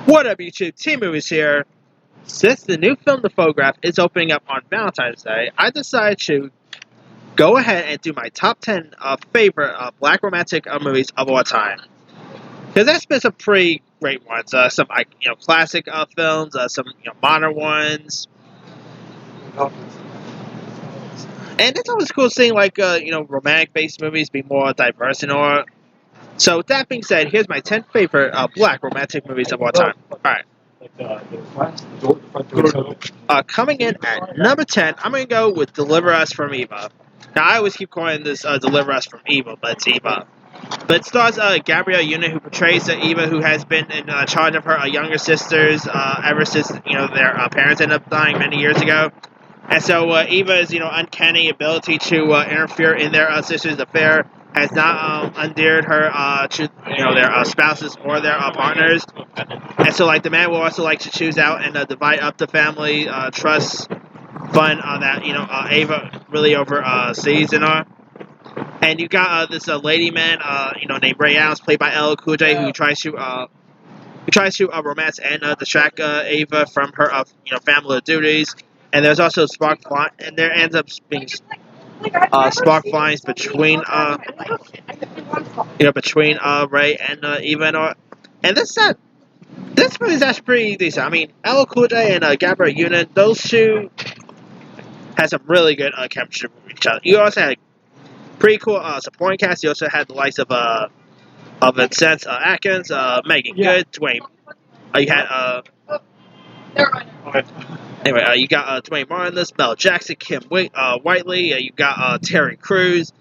What up, YouTube? Team Movies here. Since the new film The Photograph is opening up on Valentine's Day, I decided to go ahead and do my top 10 favorite black romantic movies of all time. Because there's been some pretty great ones. Some classic films, some modern ones. And it's always cool seeing romantic-based movies be more diverse and all. So with that being said, here's my 10 favorite black romantic movies of all time. Alright. Coming in at number 10, I'm going to go with Deliver Us from Eva. Now, I always keep calling this Deliver Us from Evil, but it's Eva. But it stars Gabrielle Union, who portrays Eva, who has been in charge of her younger sisters ever since their parents ended up dying many years ago. And so Eva's uncanny ability to interfere in their sister's affair has not endeared her to their spouses or their partners. And so the man will also like to choose out and divide up the family trust fund that Ava really oversees and all. And you got this lady man named Ray Adams, played by LL Cool J, who tries to romance and distract Ava from her family duties. And there's also and there ends up being spark flies between Ray and Eva and all. And this movie is actually pretty decent. I mean, LL Cool J and Gabrielle Union, those two had some really good chemistry with each other. You also had pretty cool supporting cast. You also had the likes of Vincent Atkins, Megan Good, Dwayne. You had Anyway, you got Dwayne Martin, Mel Jackson, Kim Whiteley. You got Terry Crews,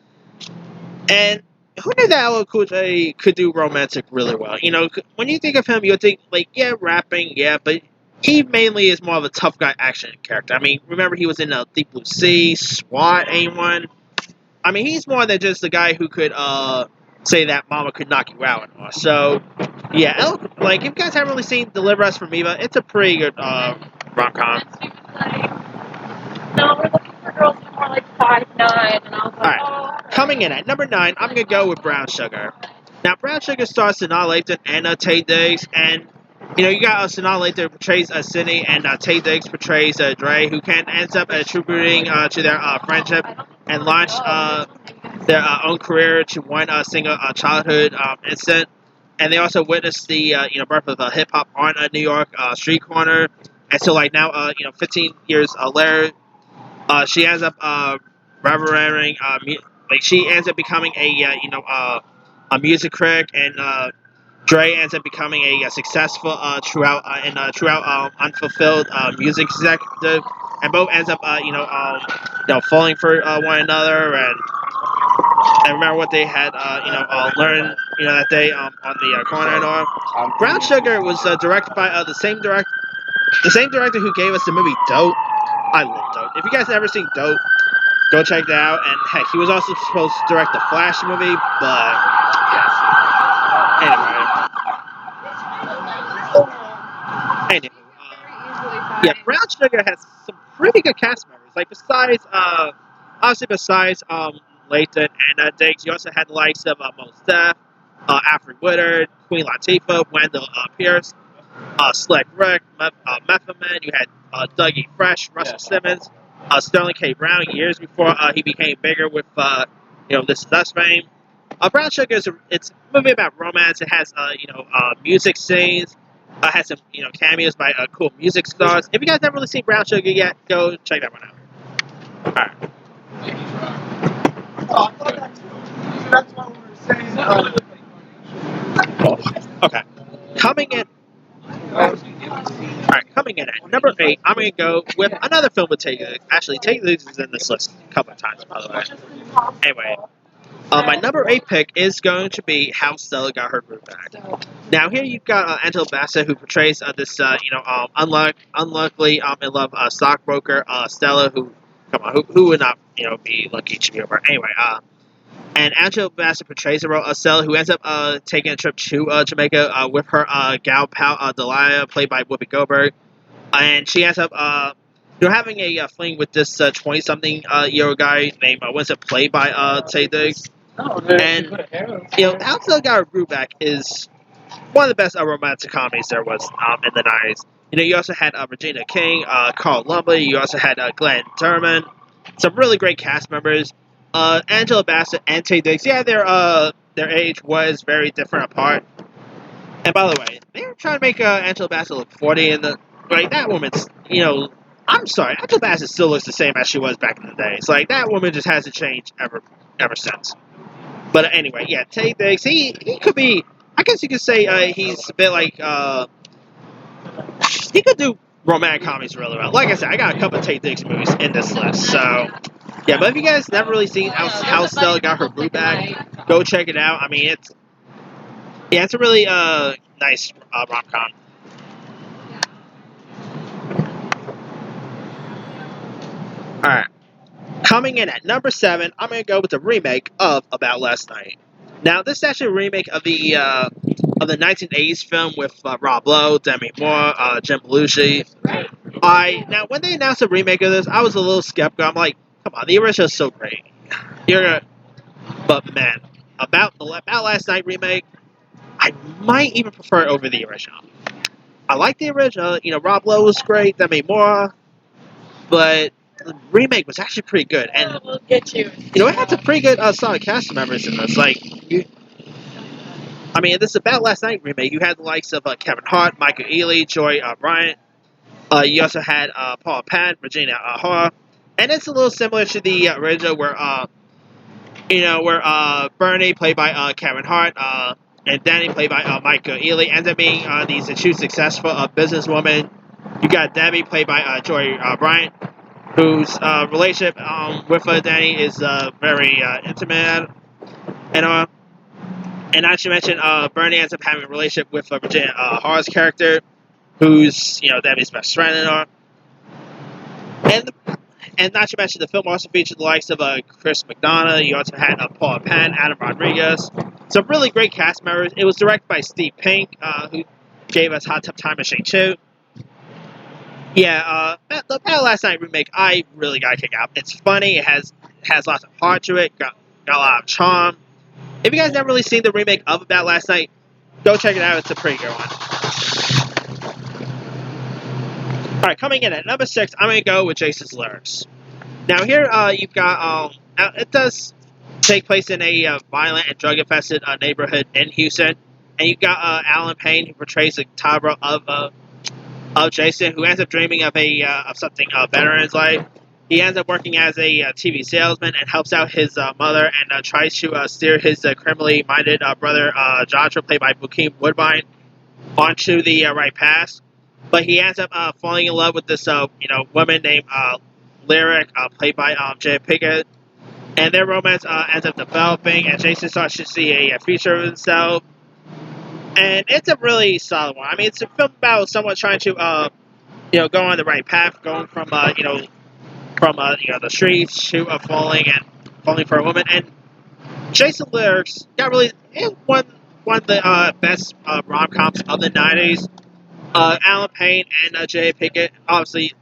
and who knew that LL Cool J could do romantic really well? When you think of him, you'll think rapping, but he mainly is more of a tough guy action character. I mean, remember he was in Deep Blue Sea, SWAT, A1. I mean, he's more than just the guy who could say that mama could knock you out and all. So, yeah, if you guys haven't really seen Deliver Us from Eva, it's a pretty good rom-com. No, we're looking for girls who are more 5'9", and I was like, Alright, coming in at number 9, I'm going to go with Brown Sugar. Now, Brown Sugar stars Sanaa Lathan and Taye Diggs, and you got Sanaa Lathan portrays Sydney, and Taye Diggs portrays Dre, who ends up attributing to their friendship and launch their own career to one single childhood incident. And they also witnessed the birth of hip hop on a New York street corner. And so now 15 years later, she ends up reverencing she ends up becoming a music critic, and Dre ends up becoming a successful throughout unfulfilled music executive, and both ends up falling for one another. And remember what they had learned that day on the corner and all. Brown Sugar was directed by the same director who gave us the movie Dope. I love Dope. If you guys have never seen Dope, go check that out. And heck, he was also supposed to direct the Flash movie, but anyway, Brown Sugar has some pretty good cast members. Besides Lathan and Diggs, you also had the likes of Mos Def, Alfred Woodard, Queen Latifah, Wendell Pierce, Slick Rick, Method Man. You had Dougie Fresh, Russell Simmons, Sterling K. Brown years before he became bigger with This Is Us fame. Brown Sugar it's a movie about romance. It has music scenes. Has some cameos by cool music stars. If you guys haven't really seen Brown Sugar yet, go check that one out. Alright. Okay. Coming in at number 8, I'm going to go with another film with Taye Diggs. Actually, Taye Diggs is in this list a couple of times, by the way. Anyway, my number 8 pick is going to be How Stella Got Her Groove Back. Now, here you've got Angela Bassett, who portrays this, unluckily in love stockbroker Stella, who would not, be lucky to be over. Anyway, and Angela Bassett portrays the role of Stella, who ends up taking a trip to Jamaica with her gal pal Delia, played by Whoopi Goldberg, and she ends up having a fling with this 20-something-year-old guy named Winston, played by Taye Diggs. And How Stella Got Her Groove Back is one of the best romantic comedies there was in the 90s. You also had Regina King, Carl Lumbly. You also had Glenn Turman. Some really great cast members. Angela Bassett and Taye Diggs. Yeah, their age was very different apart. And by the way, they were trying to make Angela Bassett look 40, and that woman's, I'm sorry, Angela Bassett still looks the same as she was back in the day. It's like that woman just hasn't changed ever since. But anyway, yeah, Taye Diggs, he could be, I guess you could say he's a bit like, he could do romantic comedies really well. Like I said, I got a couple of Taye Diggs movies in this list, so yeah. But if you guys never really seen how Stella got her groove back, go check it out. I mean, it's a really nice rom-com. All right, coming in at number 7, I'm gonna go with the remake of About Last Night. Now, this is actually a remake of the 1980s film with Rob Lowe, Demi Moore, Jim Belushi. Now when they announced a remake of this, I was a little skeptical. I'm like, come on, the original is so great. But man, About Last Night remake, I might even prefer it over the original. I like the original. Rob Lowe was great, Demi Moore, but the remake was actually pretty good, and we'll get you. it had some pretty good solid cast members in this. This is About Last Night remake. You had the likes of Kevin Hart, Michael Ealy, Joy Bryant. You also had Paul Penn, Regina Hall, and it's a little similar to the original, where Bernie, played by Kevin Hart, and Danny, played by Michael Ealy, ends up being these two successful businesswomen. You got Debbie, played by Joy Bryant, whose relationship with Danny is very intimate, and not to mention Bernie ends up having a relationship with Regina Hall's character, who's Debbie's best friend and all. And not to mention, the film also featured the likes of Chris McDonough. You also had Paul Penn, Adam Rodriguez. Some really great cast members. It was directed by Steve Pink, who gave us Hot Tub Time Machine 2. Yeah, the Battle Last Night remake, I really got a kick out. It's funny. It has lots of heart to it. Got a lot of charm. If you guys never really seen the remake of About Last Night, go check it out. It's a pretty good one. Alright, coming in at number 6, I'm going to go with Jason's Lyrics. Now here, you've got, it does take place in a violent and drug-infested neighborhood in Houston. And you've got Alan Payne, who portrays the title of Jason, who ends up dreaming of something better in his life. He ends up working as a TV salesman and helps out his mother and tries to steer his criminally minded brother, Joshua, played by Bokeem Woodbine, onto the right path. But he ends up falling in love with this woman named Lyric, played by Jay Pickett. And their romance ends up developing, and Jason starts to see a future of himself. And it's a really solid one. I mean, it's a film about someone trying to go on the right path, going from the streets to falling for a woman. And Jason Lyrics won of the best rom-coms of the 90s. Alan Payne and Jay Pickett, obviously,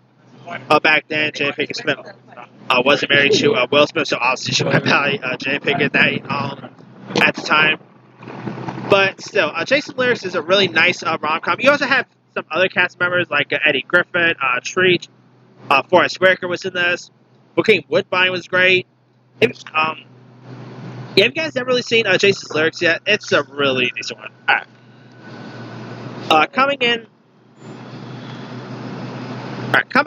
back then, Jay Pickett Smith wasn't married to Will Smith, so obviously she went by Jay Pickett at the time. But still, Jason Lyrics is a really nice rom-com. You also have some other cast members like Eddie Griffin, Treat, Forrest Whitaker was in this. Bokeem Woodbine was great. Have you guys ever really seen Jason's Lyrics yet? It's a really decent one. Alright. Coming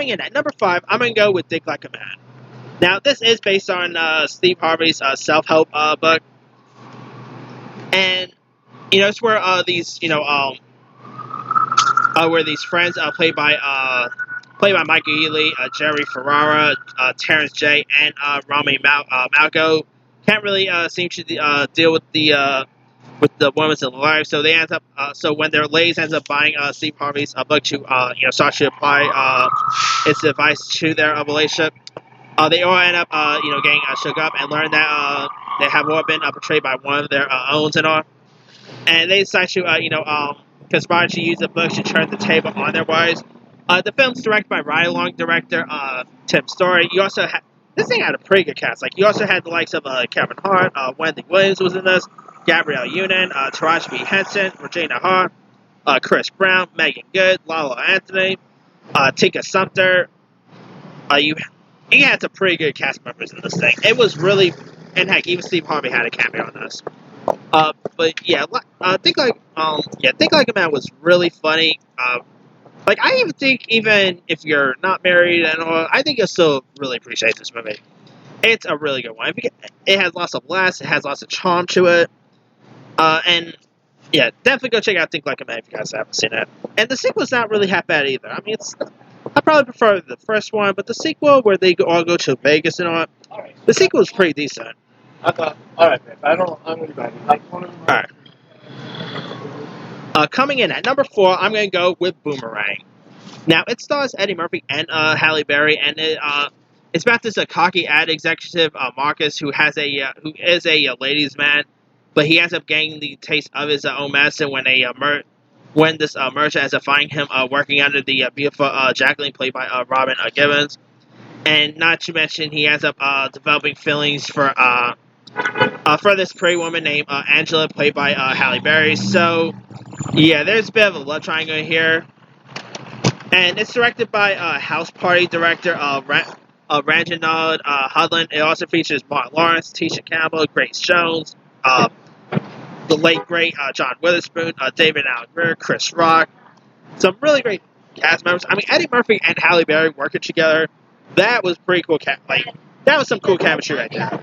in at number 5, I'm going to go with Dig Like a Man. Now, this is based on Steve Harvey's self-help book. And, it's where these friends played by Michael Ealy, Jerry Ferrara, Terrence J, and Rami Malco can't really seem to deal with the women's in life, so they end up so when their ladies ends up buying Steve Harvey's book to start to apply its advice to their relationship, they all end up getting shook up and learn that they have all been portrayed by one of their owns and all, and they decide to conspire to use the book to turn the table on their wives. The film's directed by ride-along director Tim Story. You also this thing had a pretty good cast. Like, you also had the likes of Kevin Hart, Wendy Williams was in this. Gabrielle Union, Taraji P. Henson, Regina Hart, Chris Brown, Megan Good, Lala Anthony, Tika Sumter. You had some pretty good cast members in this thing. It was really, and heck, even Steve Harvey had a cameo on this. But yeah, Think Like a Man was really funny. Like I even think even if you're not married and all, I think you'll still really appreciate this movie. It's a really good one. It has lots of laughs. It has lots of charm to it. And yeah, definitely go check out Think Like a Man if you guys haven't seen it. And the sequel's not really half bad either. I mean, I probably prefer the first one, but the sequel where they all go to Vegas and all, the sequel is pretty decent. Alright, man. I'm ready. Like one of them. Alright. Coming in at number 4, I'm going to go with Boomerang. Now, it stars Eddie Murphy and Halle Berry, and it's about this cocky ad executive, Marcus, who is a ladies' man, but he ends up getting the taste of his own medicine when this merchant ends up finding him working under the beautiful Jacqueline, played by Robin Gibbons. And not to mention, he ends up developing feelings for this pretty woman named Angela, played by Halle Berry. So, yeah, there's a bit of a love triangle here. And it's directed by House Party director Ranjanaud Hudlin. It also features Mark Lawrence, Tisha Campbell, Grace Jones, the late great John Witherspoon, David Allen Greer, Chris Rock. Some really great cast members. I mean, Eddie Murphy and Halle Berry working together. That was pretty cool. That was some cool chemistry right there.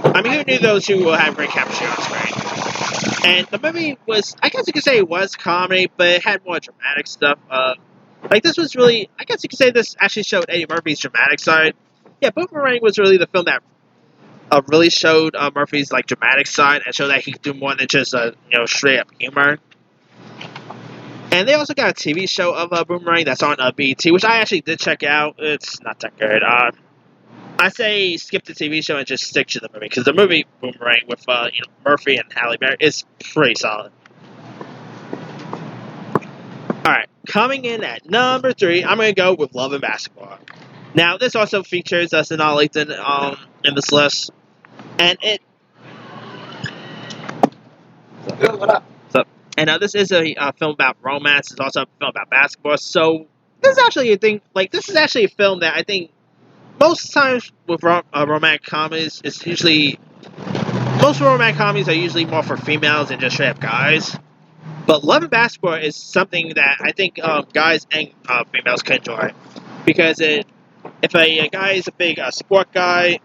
I mean, who knew those two will have great chemistry on screen? And the movie was, I guess you could say it was comedy, but it had more dramatic stuff. This was really, I guess you could say this actually showed Eddie Murphy's dramatic side. Yeah, Boomerang was really the film that really showed Murphy's dramatic side and showed that he could do more than just straight up humor. And they also got a TV show of Boomerang that's on BET, which I actually did check out. It's not that good. I say skip the TV show and just stick to the movie, because the movie Boomerang with Murphy and Halle Berry is pretty solid. Alright, coming in at number 3, I'm going to go with Love and Basketball. Now, this also features Sanaa Lathan in this list. And What up? And this is a film about romance. It's also a film about basketball. So this is actually this is actually a film that I think most times with romantic comedies, most romantic comedies are usually more for females than just straight up guys. But Love and Basketball is something that I think guys and females can enjoy, because if a guy is a big sport guy,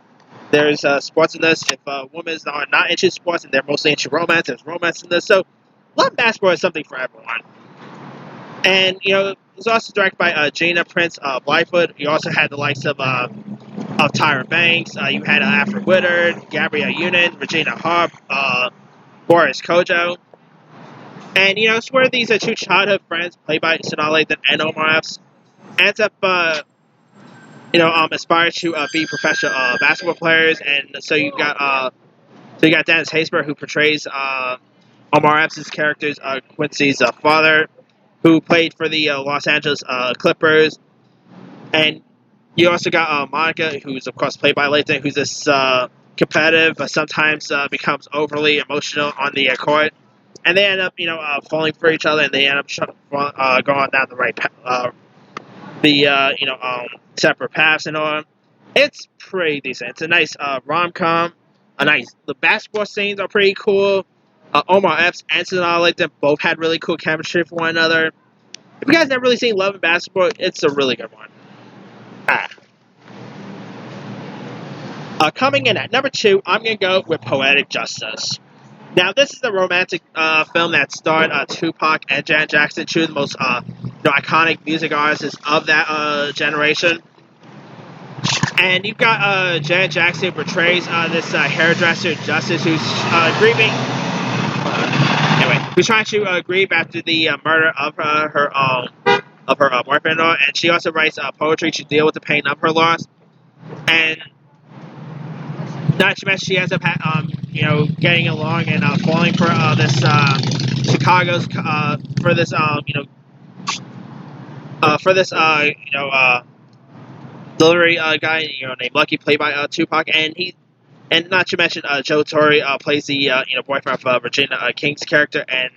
there's sports in this. If women are not into sports and they're mostly into romance, there's romance in this. So Love and Basketball is something for everyone. And it was also directed by Gina Prince Blyfoot. You also had the likes of Tyra Banks. You had Alfred Woodard, Gabrielle Union, Regina Hart, Boris Kojo. And it's where these two childhood friends, played by Sanaa Lathan and Omar Epps, ends up aspire to be professional basketball players. And so you got Dennis Haysbert, who portrays Omar Epps' character's Quincy's father, who played for the Los Angeles Clippers. And you also got Monica, who's of course played by Lathan, who's this competitive, but sometimes becomes overly emotional on the court. And they end up, falling for each other, and they end up going down the right path, separate paths and all. It's pretty decent. It's a nice rom-com. The basketball scenes are pretty cool. Omar Epps and Sanaa Lathan both had really cool chemistry for one another. If you guys never really seen Love and Basketball, it's a really good one. Coming in at number 2, I'm going to go with Poetic Justice. Now, this is a romantic film that starred Tupac and Janet Jackson, two of the most iconic music artists of that generation. And you've got Janet Jackson, who portrays this hairdresser, Justice, who's grieving. Who's trying to grieve after the murder of her boyfriend, and she also writes poetry to deal with the pain of her loss. And not to mention, she ends up getting along and falling for this Chicago's delivery guy named Lucky, played by Tupac, and And not to mention, Joe Torre plays the boyfriend of Regina King's character, and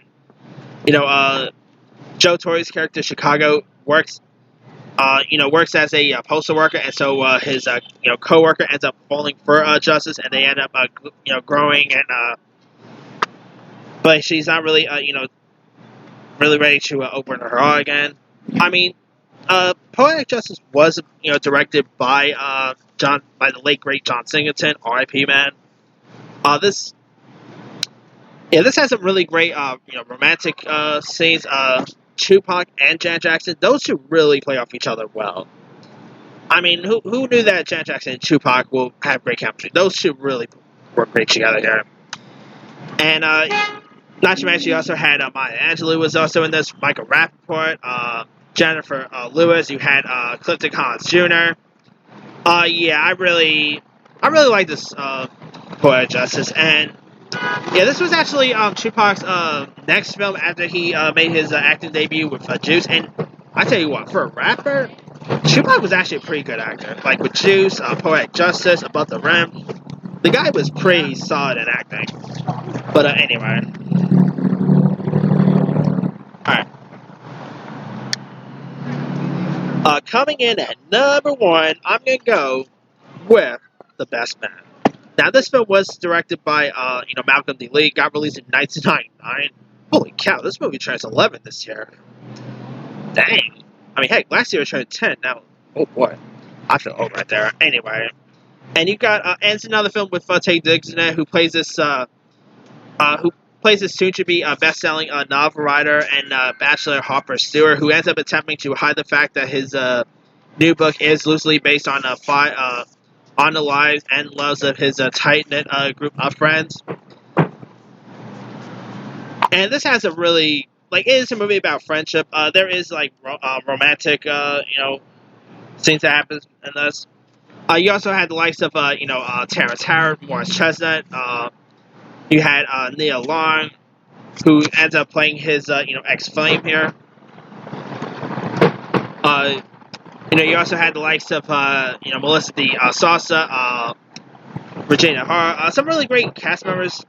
Joe Torre's character Chicago works as a postal worker, and so his coworker ends up falling for Justice, and they end up growing, and but she's not really really ready to open her heart again. I mean, Poetic Justice was directed by by the late great John Singleton, R.I.P. man. This has some really great romantic scenes. Tupac and Janet Jackson, those two really play off each other well. I mean, who knew that Janet Jackson and Tupac will have great chemistry? Those two really work great together here. And not to mention, you also had Maya Angelou was also in this, Michael Rappaport, Jennifer Lewis. You had Clifton Collins Jr. I really like this Poetic Justice, and this was actually Tupac's next film after he made his acting debut with Juice. And I tell you what, for a rapper, Tupac was actually a pretty good actor. Like with Juice, Poetic Justice, Above the Rim, the guy was pretty solid in acting. But anyway, alright. Coming in at number 1, I'm gonna go with The Best Man. Now, this film was directed by Malcolm D. Lee. Got released in 1999. Holy cow, this movie turns 11 this year. Dang. I mean, heck, last year it turned 10. Now, oh boy, I feel old right there. Anyway, and you got and it's another film with Taye Diggs in it, who plays this soon-to-be best-selling novel writer and bachelor Harper Stewart, who ends up attempting to hide the fact that his new book is loosely based on on the lives and loves of his tight-knit group of friends. And this has a really, it is a movie about friendship. There is, romantic, scenes that happen in this. You also had the likes of, Terrence Howard, Morris Chestnut. You had Nia Long, who ends up playing his, ex-flame here. You also had the likes of, Melissa D. Salsa, Regina Hart, some really great cast members.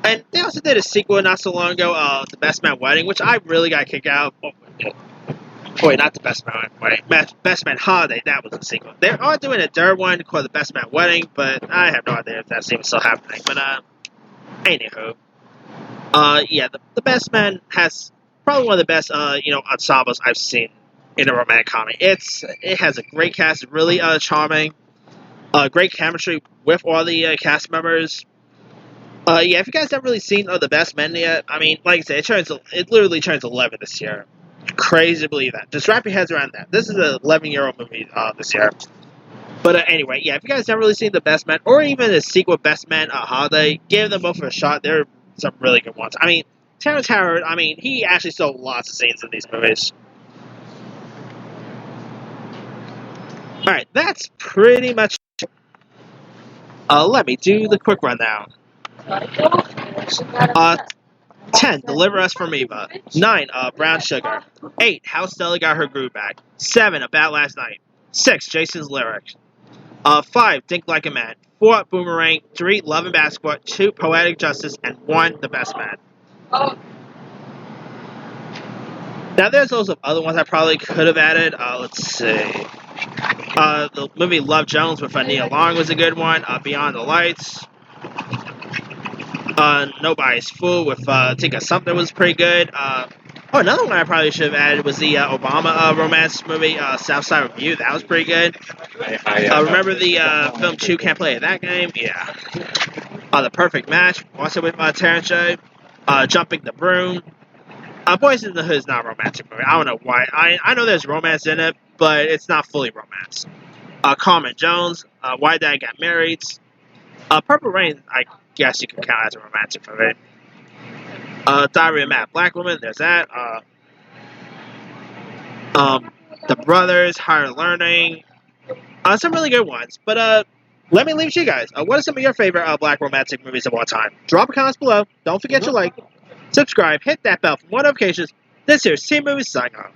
And they also did a sequel not so long ago, The Best Man Wedding, which I really got kicked out of. Wait, not The Best Man Wedding. Best Man Holiday, that was a sequel. They are doing a third one called The Best Man Wedding, but I have no idea if that's even still happening. But, anywho. The Best Man has probably one of the best, ensembles I've seen in a romantic comedy. It has a great cast, really charming, great chemistry with all the cast members. If you guys haven't really seen The Best Men yet, I mean, like I said, it literally turns 11 this year. Crazy to believe that. Just wrap your heads around that. This is an 11-year-old movie this year. But anyway, if you guys haven't really seen The Best Man, or even the sequel Best Man Holiday, give them both a shot. They're some really good ones. I mean, Terrence Howard, he actually stole lots of scenes in these movies. Alright, that's pretty much it. Let me do the quick rundown. 10, Deliver Us from Eva. 9, Brown Sugar. 8, How Stella Got Her Groove Back. 7, About Last Night. 6, Jason's Lyrics. 5, Think Like a Man. 4, Boomerang. 3, Love and Basketball. 2, Poetic Justice. And 1, The Best Man. Now, there's loads of other ones I probably could have added. Let's see. The movie Love Jones with Nia Long was a good one. Beyond the Lights. Nobody's Fool with Think of Something was pretty good. Another one I probably should have added was the Obama romance movie, South Side Review. That was pretty good. Remember the film 2 Can't Play That Game? Yeah. The Perfect Match, also with Terrence J. Jumping the Broom. Boys in the Hood is not a romantic movie. I don't know why. I know there's romance in it, but it's not fully romance. Carmen Jones, Why Dad Got Married. Purple Rain, I guess you can count as a romantic movie. Diary of a Mad Black Woman, there's that. The Brothers, Higher Learning. Some really good ones. But let me leave it to you guys. What are some of your favorite black romantic movies of all time? Drop a comment below. Don't forget to like, subscribe, hit that bell for more notifications. This here's Team Movies signing off.